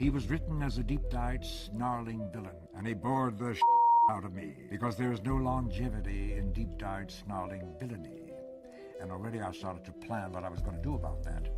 He was written as a deep-dyed, snarling villain, and he bored the out of me, because there is no longevity in deep-dyed, snarling villainy. And already I started to plan what I was going to do about that.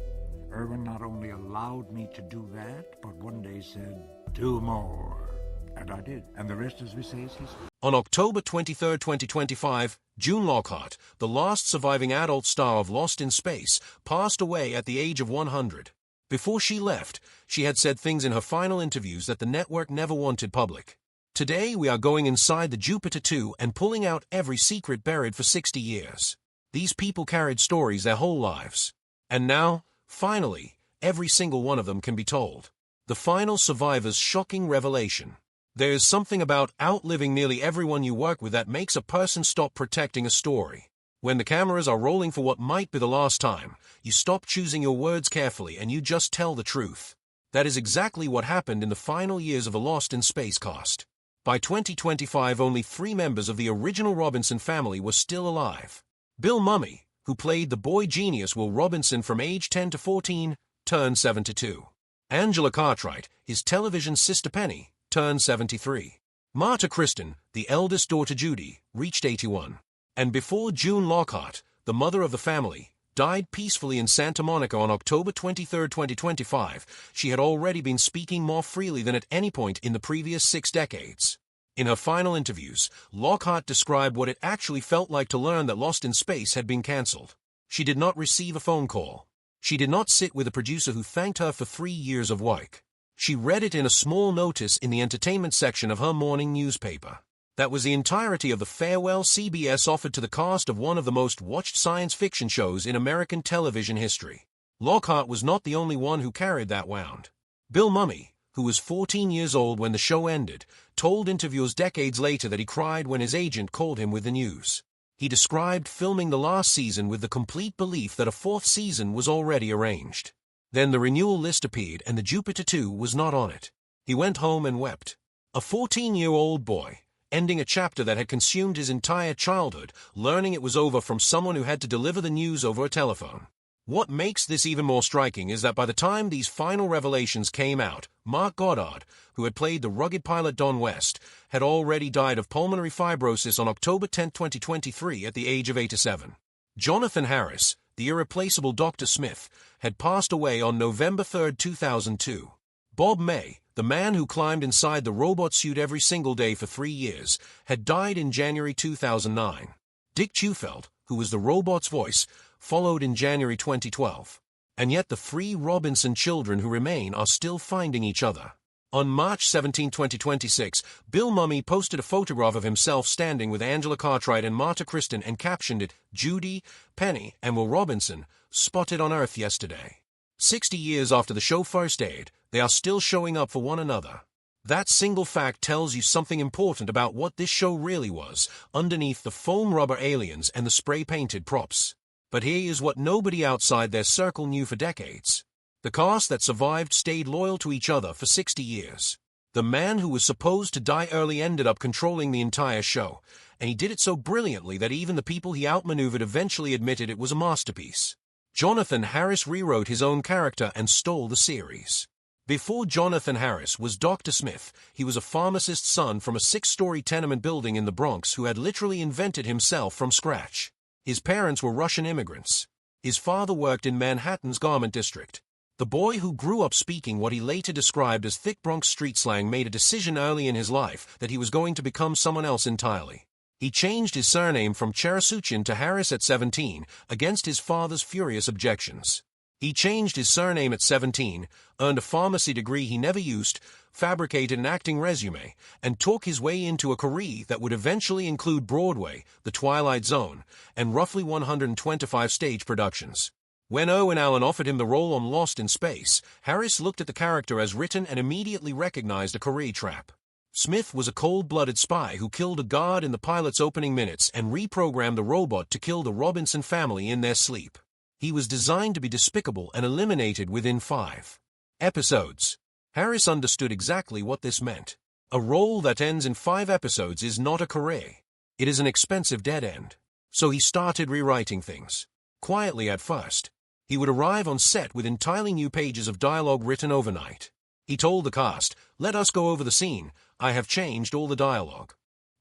Irwin not only allowed me to do that, but one day said, "Do more." And I did. And the rest, as we say, is history. On October 23, 2025, June Lockhart, the last surviving adult star of Lost in Space, passed away at the age of 100. Before she left, she had said things in her final interviews that the network never wanted public. Today, we are going inside the Jupiter 2 and pulling out every secret buried for 60 years. These people carried stories their whole lives. And now, finally, every single one of them can be told. The final survivor's shocking revelation. There is something about outliving nearly everyone you work with that makes a person stop protecting a story. When the cameras are rolling for what might be the last time, you stop choosing your words carefully and you just tell the truth. That is exactly what happened in the final years of the Lost in Space cast. By 2025, only 3 members of the original Robinson family were still alive. Bill Mumy, who played the boy genius Will Robinson from age 10 to 14, turned 72. Angela Cartwright, his television sister Penny, turned 73. Marta Kristen, the eldest daughter Judy, reached 81. And before June Lockhart, the mother of the family, died peacefully in Santa Monica on October 23, 2025, she had already been speaking more freely than at any point in the previous 6 decades. In her final interviews, Lockhart described what it actually felt like to learn that Lost in Space had been cancelled. She did not receive a phone call. She did not sit with a producer who thanked her for 3 years of work. She read it in a small notice in the entertainment section of her morning newspaper. That was the entirety of the farewell CBS offered to the cast of one of the most watched science fiction shows in American television history. Lockhart was not the only one who carried that wound. Bill Mumy, who was 14 years old when the show ended, told interviewers decades later that he cried when his agent called him with the news. He described filming the last season with the complete belief that a 4th season was already arranged. Then the renewal list appeared and the Jupiter 2 was not on it. He went home and wept. A 14-year-old boy, ending a chapter that had consumed his entire childhood, learning it was over from someone who had to deliver the news over a telephone. What makes this even more striking is that by the time these final revelations came out, Mark Goddard, who had played the rugged pilot Don West, had already died of pulmonary fibrosis on October 10, 2023 at the age of 87. Jonathan Harris, the irreplaceable Dr. Smith, had passed away on November 3, 2002. Bob May, the man who climbed inside the robot suit every single day for 3 years, had died in January 2009. Dick Tufeld, who was the robot's voice, followed in January 2012. And yet the 3 Robinson children who remain are still finding each other. On March 17, 2026, Bill Mumy posted a photograph of himself standing with Angela Cartwright and Marta Kristen and captioned it, "Judy, Penny, and Will Robinson, spotted on Earth yesterday." 60 years after the show first aired, they are still showing up for one another. That single fact tells you something important about what this show really was, underneath the foam rubber aliens and the spray-painted props. But here is what nobody outside their circle knew for decades. The cast that survived stayed loyal to each other for 60 years. The man who was supposed to die early ended up controlling the entire show, and he did it so brilliantly that even the people he outmaneuvered eventually admitted it was a masterpiece. Jonathan Harris rewrote his own character and stole the series. Before Jonathan Harris was Dr. Smith, he was a pharmacist's son from a 6-story tenement building in the Bronx who had literally invented himself from scratch. His parents were Russian immigrants. His father worked in Manhattan's garment district. The boy who grew up speaking what he later described as thick Bronx street slang made a decision early in his life that he was going to become someone else entirely. He changed his surname from Cherasuchian to Harris at 17, against his father's furious objections. He changed his surname at 17, earned a pharmacy degree he never used, fabricated an acting resume, and talked his way into a career that would eventually include Broadway, The Twilight Zone, and roughly 125 stage productions. When Owen Allen offered him the role on Lost in Space, Harris looked at the character as written and immediately recognized a career trap. Smith was a cold-blooded spy who killed a guard in the pilot's opening minutes and reprogrammed the robot to kill the Robinson family in their sleep. He was designed to be despicable and eliminated within 5 episodes. Harris understood exactly what this meant. A role that ends in 5 episodes is not a career. It is an expensive dead end. So he started rewriting things. Quietly at first. He would arrive on set with entirely new pages of dialogue written overnight. He told the cast, "Let us go over the scene. I have changed all the dialogue."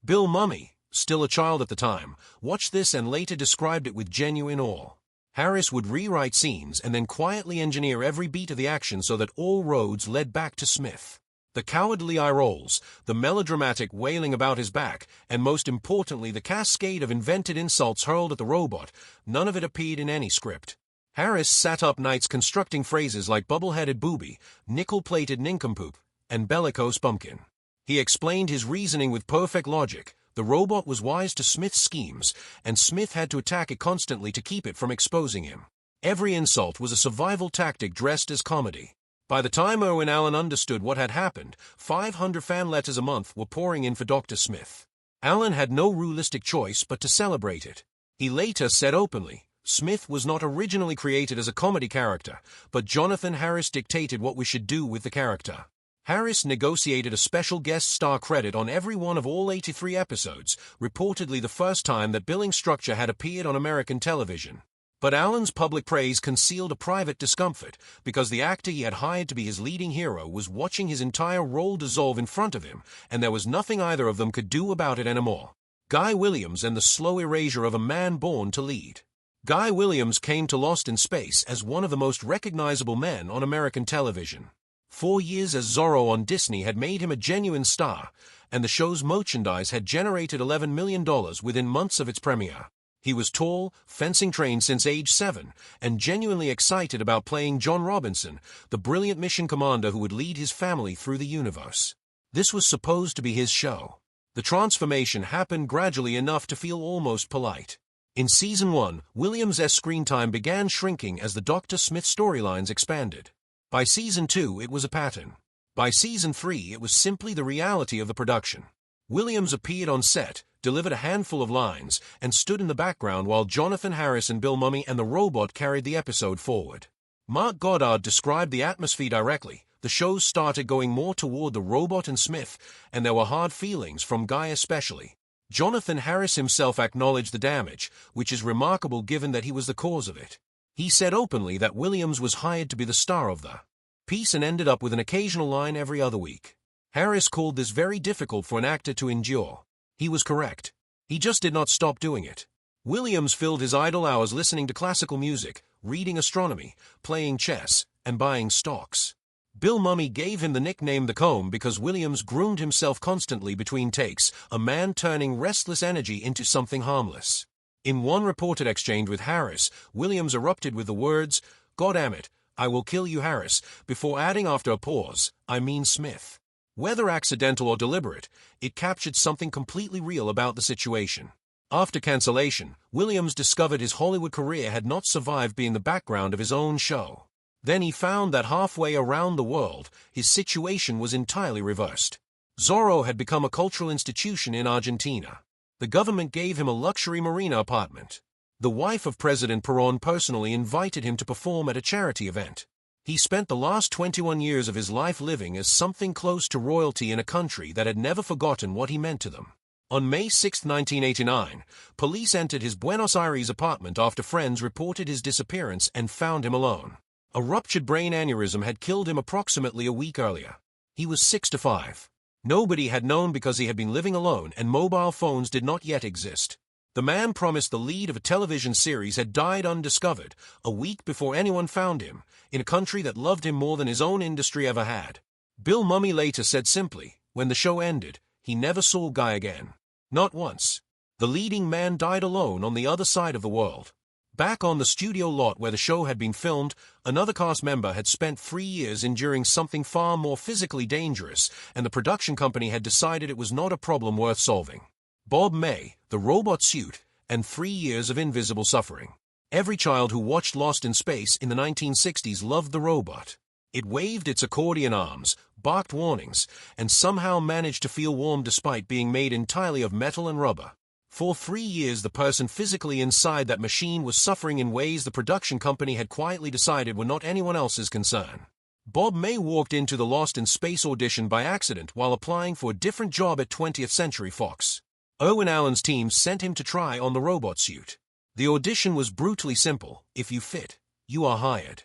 Bill Mummy, still a child at the time, watched this and later described it with genuine awe. Harris would rewrite scenes and then quietly engineer every beat of the action so that all roads led back to Smith. The cowardly eye rolls, the melodramatic wailing about his back, and most importantly the cascade of invented insults hurled at the robot, none of it appeared in any script. Harris sat up nights constructing phrases like bubble-headed booby, nickel-plated nincompoop, and bellicose bumpkin. He explained his reasoning with perfect logic. The robot was wise to Smith's schemes, and Smith had to attack it constantly to keep it from exposing him. Every insult was a survival tactic dressed as comedy. By the time Irwin Allen understood what had happened, 500 fan letters a month were pouring in for Dr. Smith. Allen had no realistic choice but to celebrate it. He later said openly, "Smith was not originally created as a comedy character, but Jonathan Harris dictated what we should do with the character." Harris negotiated a special guest star credit on every one of all 83 episodes, reportedly the first time that billing structure had appeared on American television. But Allen's public praise concealed a private discomfort, because the actor he had hired to be his leading hero was watching his entire role dissolve in front of him, and there was nothing either of them could do about it anymore. Guy Williams and the slow erasure of a man born to lead. Guy Williams came to Lost in Space as one of the most recognizable men on American television. 4 years as Zorro on Disney had made him a genuine star, and the show's merchandise had generated $11 million within months of its premiere. He was tall, fencing-trained since age 7, and genuinely excited about playing John Robinson, the brilliant mission commander who would lead his family through the universe. This was supposed to be his show. The transformation happened gradually enough to feel almost polite. In Season 1, Williams' screen time began shrinking as the Dr. Smith storylines expanded. By Season 2, it was a pattern. By Season 3, it was simply the reality of the production. Williams appeared on set, delivered a handful of lines, and stood in the background while Jonathan Harris and Bill Mummy and the robot carried the episode forward. Mark Goddard described the atmosphere directly. The show started going more toward the robot and Smith, and there were hard feelings from Guy especially. Jonathan Harris himself acknowledged the damage, which is remarkable given that he was the cause of it. He said openly that Williams was hired to be the star of the piece and ended up with an occasional line every other week. Harris called this very difficult for an actor to endure. He was correct. He just did not stop doing it. Williams filled his idle hours listening to classical music, reading astronomy, playing chess, and buying stocks. Bill Mummy gave him the nickname The Comb because Williams groomed himself constantly between takes, a man turning restless energy into something harmless. In one reported exchange with Harris, Williams erupted with the words, "God damn it, I will kill you, Harris," before adding after a pause, "I mean Smith." Whether accidental or deliberate, it captured something completely real about the situation. After cancellation, Williams discovered his Hollywood career had not survived being the background of his own show. Then he found that halfway around the world, his situation was entirely reversed. Zorro had become a cultural institution in Argentina. The government gave him a luxury marina apartment. The wife of President Perón personally invited him to perform at a charity event. He spent the last 21 years of his life living as something close to royalty in a country that had never forgotten what he meant to them. On May 6, 1989, police entered his Buenos Aires apartment after friends reported his disappearance and found him alone. A ruptured brain aneurysm had killed him approximately a week earlier. He was 65. Nobody had known because he had been living alone and mobile phones did not yet exist. The man promised the lead of a television series had died undiscovered, a week before anyone found him, in a country that loved him more than his own industry ever had. Bill Mummy later said simply, when the show ended, he never saw Guy again. Not once. The leading man died alone on the other side of the world. Back on the studio lot where the show had been filmed, another cast member had spent 3 years enduring something far more physically dangerous, and the production company had decided it was not a problem worth solving. Bob May, the robot suit, and 3 years of invisible suffering. Every child who watched Lost in Space in the 1960s loved the robot. It waved its accordion arms, barked warnings, and somehow managed to feel warm despite being made entirely of metal and rubber. For 3 years the person physically inside that machine was suffering in ways the production company had quietly decided were not anyone else's concern. Bob May walked into the Lost in Space audition by accident while applying for a different job at 20th Century Fox. Irwin Allen's team sent him to try on the robot suit. The audition was brutally simple: if you fit, you are hired.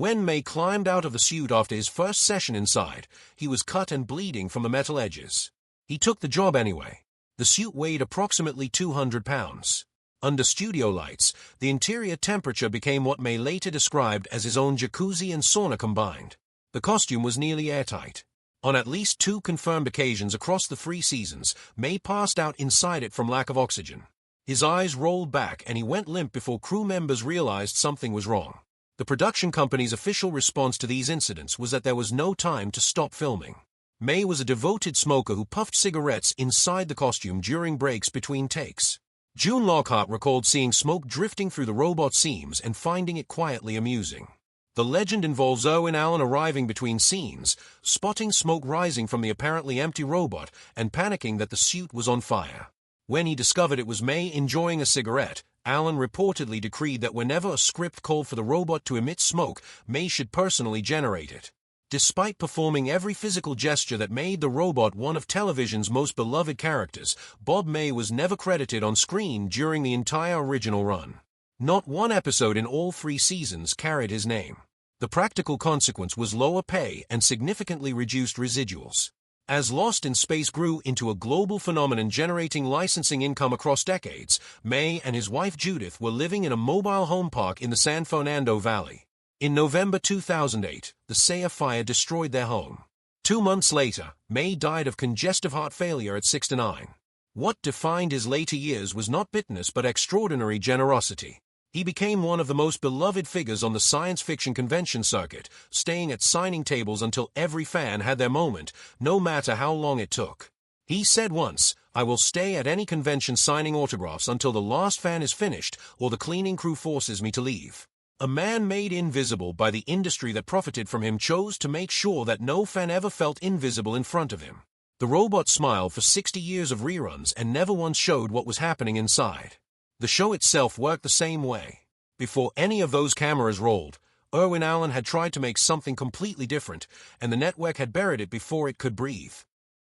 When May climbed out of the suit after his first session inside, he was cut and bleeding from the metal edges. He took the job anyway. The suit weighed approximately 200 pounds. Under studio lights, the interior temperature became what May later described as his own jacuzzi and sauna combined. The costume was nearly airtight. On at least 2 confirmed occasions across the 3 seasons, May passed out inside it from lack of oxygen. His eyes rolled back and he went limp before crew members realized something was wrong. The production company's official response to these incidents was that there was no time to stop filming. May was a devoted smoker who puffed cigarettes inside the costume during breaks between takes. June Lockhart recalled seeing smoke drifting through the robot seams and finding it quietly amusing. The legend involves Irwin Allen arriving between scenes, spotting smoke rising from the apparently empty robot, and panicking that the suit was on fire. When he discovered it was May enjoying a cigarette, Allen reportedly decreed that whenever a script called for the robot to emit smoke, May should personally generate it. Despite performing every physical gesture that made the robot one of television's most beloved characters, Bob May was never credited on screen during the entire original run. Not one episode in all 3 seasons carried his name. The practical consequence was lower pay and significantly reduced residuals. As Lost in Space grew into a global phenomenon generating licensing income across decades, May and his wife Judith were living in a mobile home park in the San Fernando Valley. In November 2008, the Saya fire destroyed their home. 2 months later, May died of congestive heart failure at 69. What defined his later years was not bitterness but extraordinary generosity. He became one of the most beloved figures on the science fiction convention circuit, staying at signing tables until every fan had their moment, no matter how long it took. He said once, "I will stay at any convention signing autographs until the last fan is finished or the cleaning crew forces me to leave." A man made invisible by the industry that profited from him chose to make sure that no fan ever felt invisible in front of him. The robot smiled for 60 years of reruns and never once showed what was happening inside. The show itself worked the same way. Before any of those cameras rolled, Irwin Allen had tried to make something completely different, and the network had buried it before it could breathe.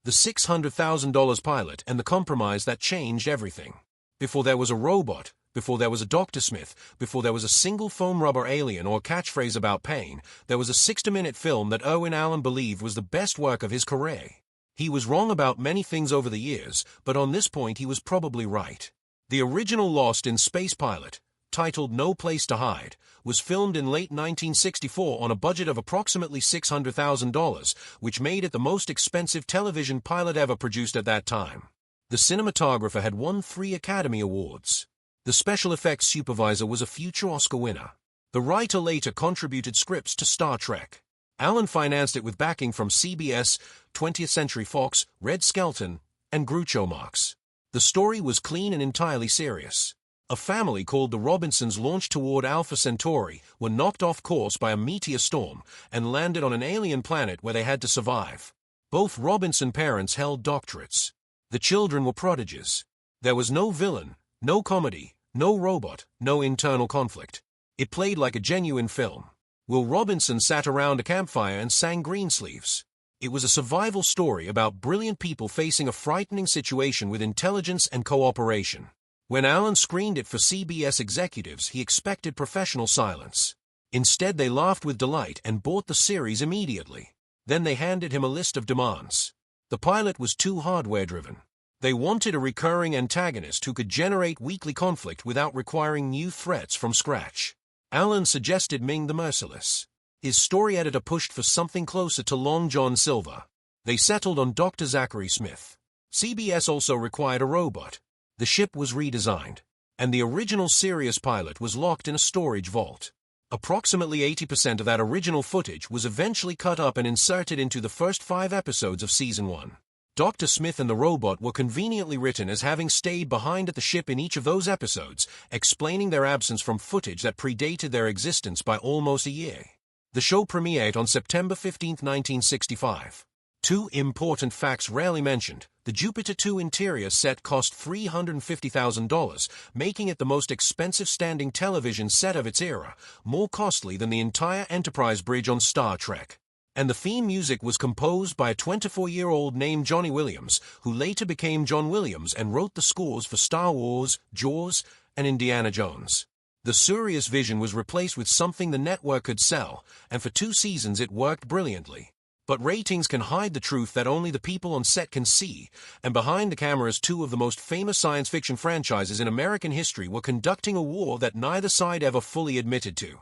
The $600,000 pilot and the compromise that changed everything. Before there was a robot, before there was a Dr. Smith, before there was a single foam rubber alien or catchphrase about pain, there was a 60-minute film that Irwin Allen believed was the best work of his career. He was wrong about many things over the years, but on this point he was probably right. The original Lost in Space pilot, titled No Place to Hide, was filmed in late 1964 on a budget of approximately $600,000, which made it the most expensive television pilot ever produced at that time. The cinematographer had won 3 Academy Awards. The special effects supervisor was a future Oscar winner. The writer later contributed scripts to Star Trek. Allen financed it with backing from CBS, 20th Century Fox, Red Skelton, and Groucho Marx. The story was clean and entirely serious. A family called the Robinsons launched toward Alpha Centauri, were knocked off course by a meteor storm, and landed on an alien planet where they had to survive. Both Robinson parents held doctorates. The children were prodigies. There was no villain, no comedy, no robot, no internal conflict. It played like a genuine film. Will Robinson sat around a campfire and sang Greensleeves. It was a survival story about brilliant people facing a frightening situation with intelligence and cooperation. When Allen screened it for CBS executives, he expected professional silence. Instead, they laughed with delight and bought the series immediately. Then they handed him a list of demands. The pilot was too hardware-driven. They wanted a recurring antagonist who could generate weekly conflict without requiring new threats from scratch. Allen suggested Ming the Merciless. His story editor pushed for something closer to Long John Silver. They settled on Dr. Zachary Smith. CBS also required a robot. The ship was redesigned, and the original Sirius pilot was locked in a storage vault. Approximately 80% of that original footage was eventually cut up and inserted into the first 5 episodes of Season 1. Dr. Smith and the robot were conveniently written as having stayed behind at the ship in each of those episodes, explaining their absence from footage that predated their existence by almost a year. The show premiered on September 15, 1965. 2 important facts rarely mentioned. The Jupiter 2 interior set cost $350,000, making it the most expensive standing television set of its era, more costly than the entire Enterprise bridge on Star Trek. And the theme music was composed by a 24-year-old named Johnny Williams, who later became John Williams and wrote the scores for Star Wars, Jaws, and Indiana Jones. The Sirius vision was replaced with something the network could sell, and for 2 seasons it worked brilliantly. But ratings can hide the truth that only the people on set can see, and behind the cameras 2 of the most famous science fiction franchises in American history were conducting a war that neither side ever fully admitted to.